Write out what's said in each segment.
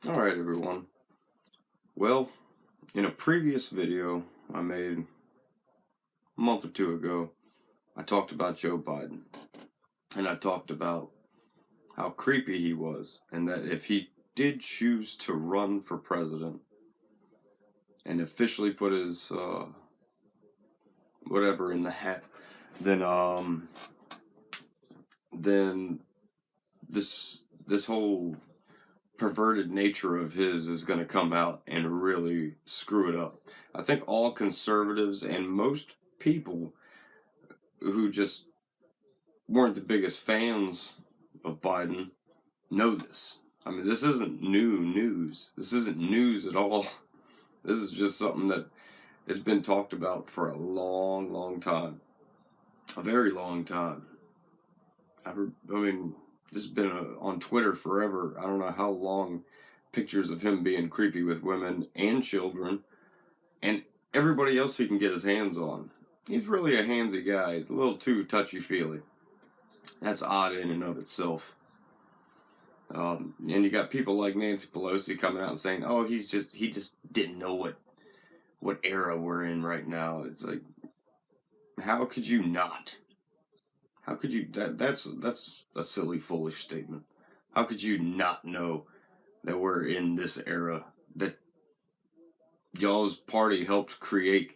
Alright everyone, well, in a previous video I made a month or two ago, I talked about Joe Biden, and I talked about how creepy he was, and that if he did choose to run for president and officially put his whatever in the hat, then then this whole perverted nature of his is going to come out and really screw it up. I think all conservatives and most people who just weren't the biggest fans of Biden know this. I mean, this isn't new news. This isn't news at all. This is just something that has been talked about for a long, long time. A very long time. I mean, this has been on Twitter forever. I don't know how long. Pictures of him being creepy with women and children and everybody else he can get his hands on. He's really a handsy guy. He's a little too touchy-feely. That's odd in and of itself. And you got people like Nancy Pelosi coming out and saying, "Oh, he just didn't know what era we're in right now." It's like, how could you not? How could you? That's a silly, foolish statement. How could you not know that we're in this era that y'all's party helped create?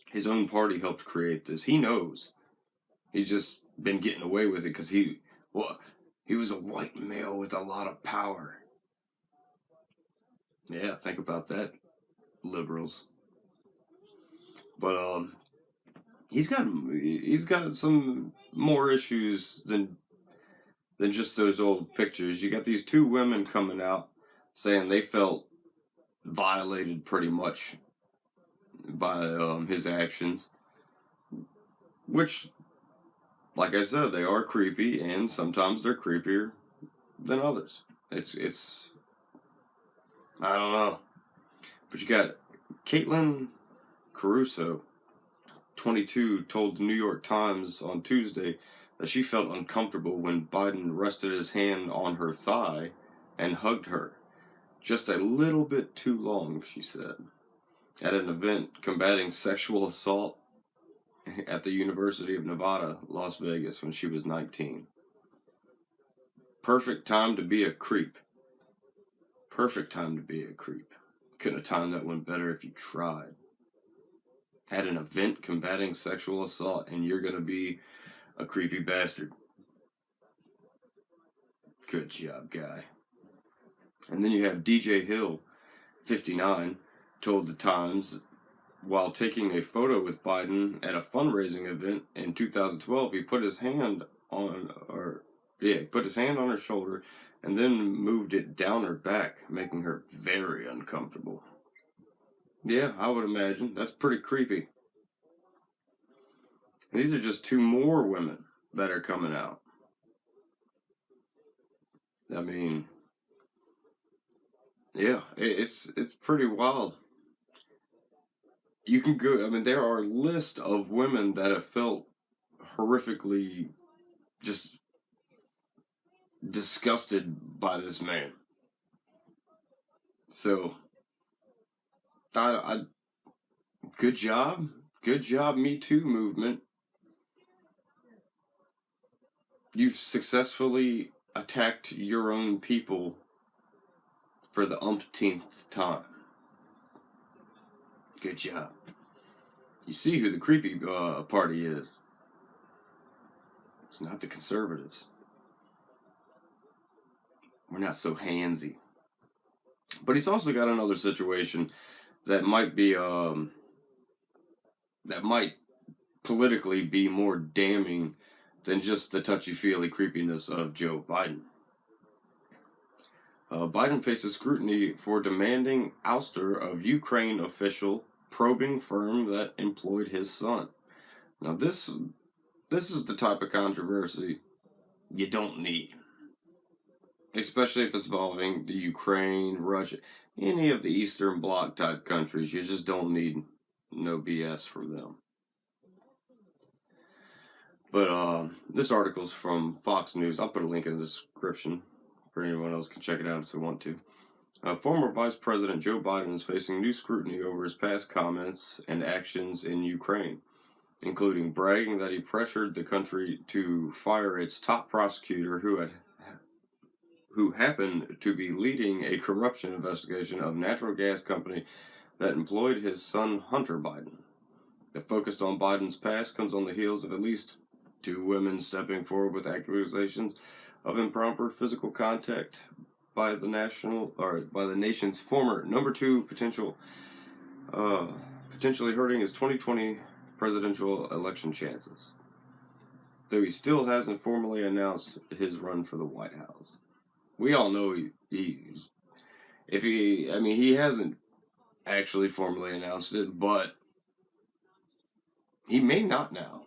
His own party helped create this. He knows. He's just been getting away with it because he was a white male with a lot of power. Yeah, think about that, liberals. But he's got some more issues than just those old pictures. You got these two women coming out saying they felt violated pretty much by his actions, which, like I said, they are creepy, and sometimes they're creepier than others. It's I don't know, but you got Caitlin Caruso, 22, told the New York Times on Tuesday that she felt uncomfortable when Biden rested his hand on her thigh and hugged her. Just a little bit too long, she said, at an event combating sexual assault at the University of Nevada, Las Vegas, when she was 19. Perfect time to be a creep. Perfect time to be a creep. Couldn't have timed that one better if you tried. At an event combating sexual assault, and you're going to be a creepy bastard. Good job, guy. And then you have DJ Hill, 59, told the Times while taking a photo with Biden at a fundraising event in 2012, he put his hand on her shoulder and then moved it down her back, making her very uncomfortable. Yeah, I would imagine. That's pretty creepy. These are just two more women that are coming out. I mean, yeah, it's pretty wild. You can go, I mean, there are lists of women that have felt horrifically just disgusted by this man. So, I good job, Me Too movement. You've successfully attacked your own people for the umpteenth time. Good job. You see who the creepy party is. It's not the conservatives. We're not so handsy. But he's also got another situation that might be that might politically be more damning than just the touchy-feely creepiness of Joe Biden. Biden faces scrutiny for demanding ouster of Ukraine official probing firm that employed his son. Now this is the type of controversy you don't need, especially if it's involving the Ukraine, Russia, any of the Eastern Bloc type countries. You just don't need no BS from them. But this article's from Fox News. I'll put a link in the description. for anyone else can check it out if they want to. Former Vice President Joe Biden is facing new scrutiny over his past comments and actions in Ukraine, including bragging that he pressured the country to fire its top prosecutor who happened to be leading a corruption investigation of natural gas company that employed his son Hunter Biden. The focus on Biden's past comes on the heels of at least 2 women stepping forward with accusations of improper physical contact by the nation's former number 2 potentially hurting his 2020 presidential election chances. Though he still hasn't formally announced his run for the White House. We all know he hasn't actually formally announced it, but he may not now.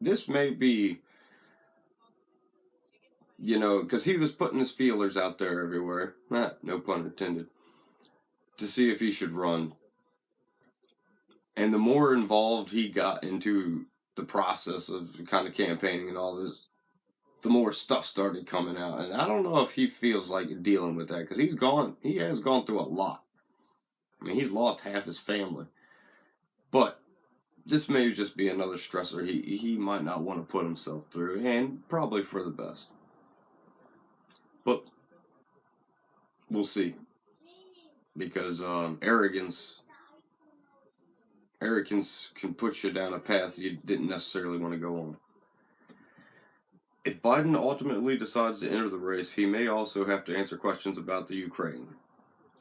This may be, because he was putting his feelers out there everywhere, no pun intended, to see if he should run. And the more involved he got into the process of kind of campaigning and all this, the more stuff started coming out. And I don't know if he feels like dealing with that, because he has gone through a lot. I mean, he's lost half his family. But this may just be another stressor he might not want to put himself through, and probably for the best. But we'll see. Because arrogance can put you down a path you didn't necessarily want to go on. If Biden ultimately decides to enter the race, he may also have to answer questions about the Ukraine.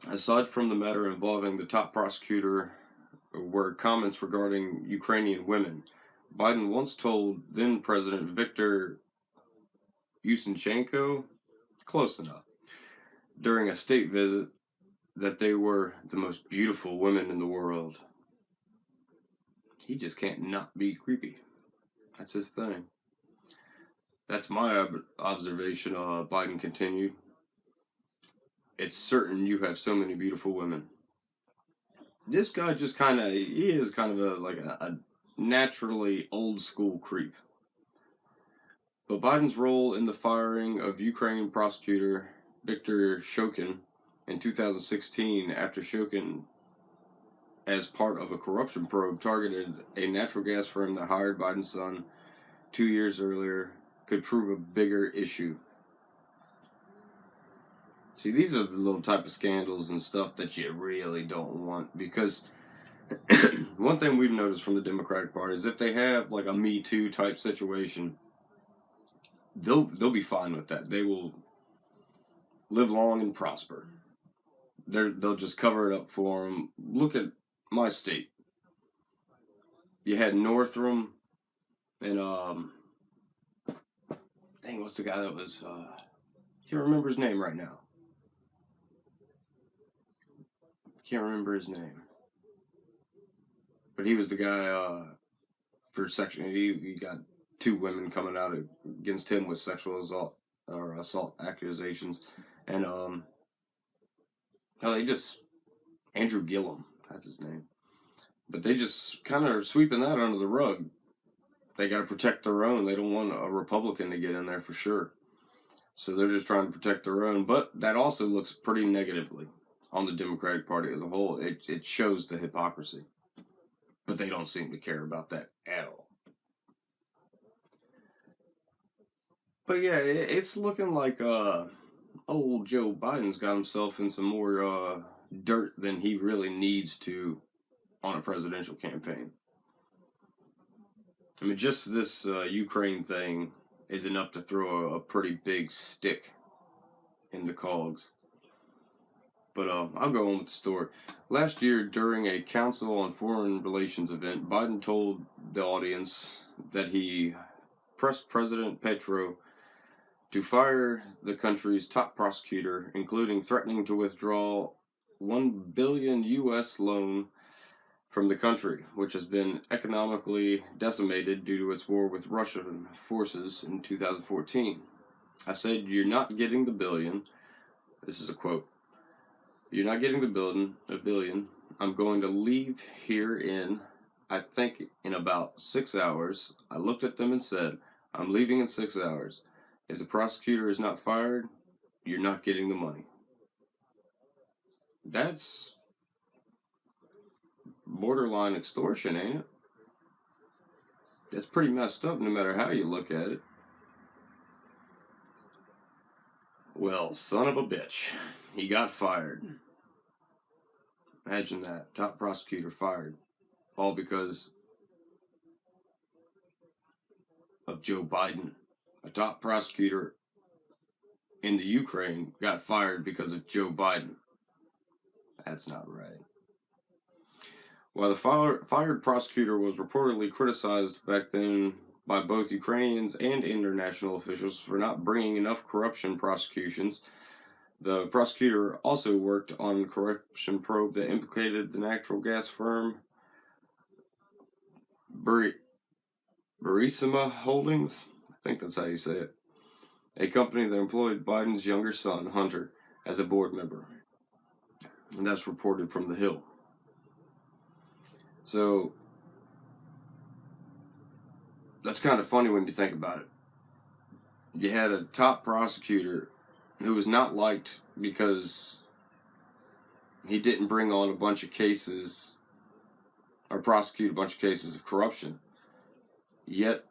Aside from the matter involving the top prosecutor were comments regarding Ukrainian women. Biden once told then President Viktor Yushchenko, close enough, during a state visit that they were the most beautiful women in the world. He just can't not be creepy. That's his thing. That's my observation. Biden continued. It's certain you have so many beautiful women. This guy just he is kind of a naturally old school creep. But Biden's role in the firing of Ukraine prosecutor Viktor Shokin in 2016, after Shokin, as part of a corruption probe, targeted a natural gas firm that hired Biden's son 2 years earlier, could prove a bigger issue. See, these are the little type of scandals and stuff that you really don't want, because one thing we've noticed from the Democratic Party is if they have like a Me Too type situation, they'll be fine with that. They will live long and prosper. They'll just cover it up for them. Look at my state. You had Northam and what's the guy that was? Can't remember his name right now. Can't remember his name. But he was the guy for section. He got 2 women coming out against him with sexual assault accusations, and Andrew Gillum, that's his name. But they just kind of are sweeping that under the rug. They got to protect their own. They don't want a Republican to get in there for sure. So they're just trying to protect their own. But that also looks pretty negatively on the Democratic Party as a whole. It shows the hypocrisy. But they don't seem to care about that at all. But yeah, it's looking like old Joe Biden's got himself in some more dirt than he really needs to on a presidential campaign. I mean, just this Ukraine thing is enough to throw a pretty big stick in the cogs. But I'll go on with the story. Last year, during a Council on Foreign Relations event, Biden told the audience that he pressed President Petro to fire the country's top prosecutor, including threatening to withdraw $1 billion U.S. loan from the country, which has been economically decimated due to its war with Russian forces in 2014. I said, "You're not getting the billion." This is a quote. "You're not getting the billion. I'm going to leave here I think in about 6 hours. I looked at them and said, I'm leaving in 6 hours. If the prosecutor is not fired, you're not getting the money. That's borderline extortion, ain't it? That's pretty messed up no matter how you look at it. Well, son of a bitch. He got fired. Imagine that. Top prosecutor fired. All because of Joe Biden. A top prosecutor in the Ukraine got fired because of Joe Biden. That's not right. While the fired prosecutor was reportedly criticized back then by both Ukrainians and international officials for not bringing enough corruption prosecutions, the prosecutor also worked on a corruption probe that implicated the natural gas firm Burisma Holdings. I think that's how you say it. A company that employed Biden's younger son, Hunter, as a board member. And that's reported from The Hill. So, that's kind of funny when you think about it. You had a top prosecutor who was not liked because he didn't bring on a bunch of cases or prosecute a bunch of cases of corruption. Yet,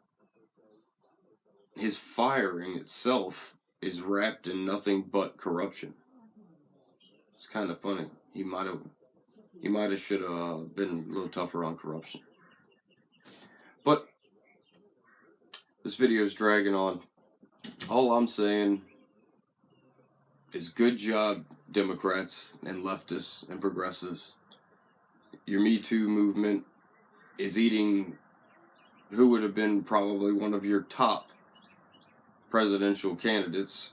his firing itself is wrapped in nothing but corruption. It's kind of funny. He might have should have been a little tougher on corruption. But this video is dragging on. All I'm saying is good job, Democrats and leftists and progressives. Your Me Too movement is eating who would have been probably one of your top presidential candidates.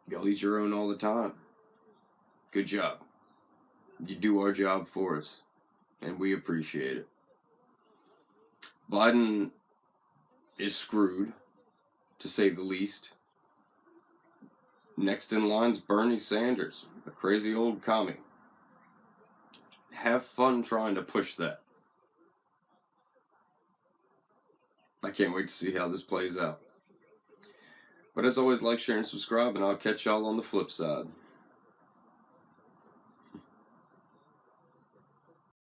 Y'all eat your own all the time. Good job. You do our job for us, and we appreciate it. Biden is screwed, to say the least. Next in line's Bernie Sanders, a crazy old commie. Have fun trying to push that. I can't wait to see how this plays out. But as always, like, share, and subscribe, and I'll catch y'all on the flip side.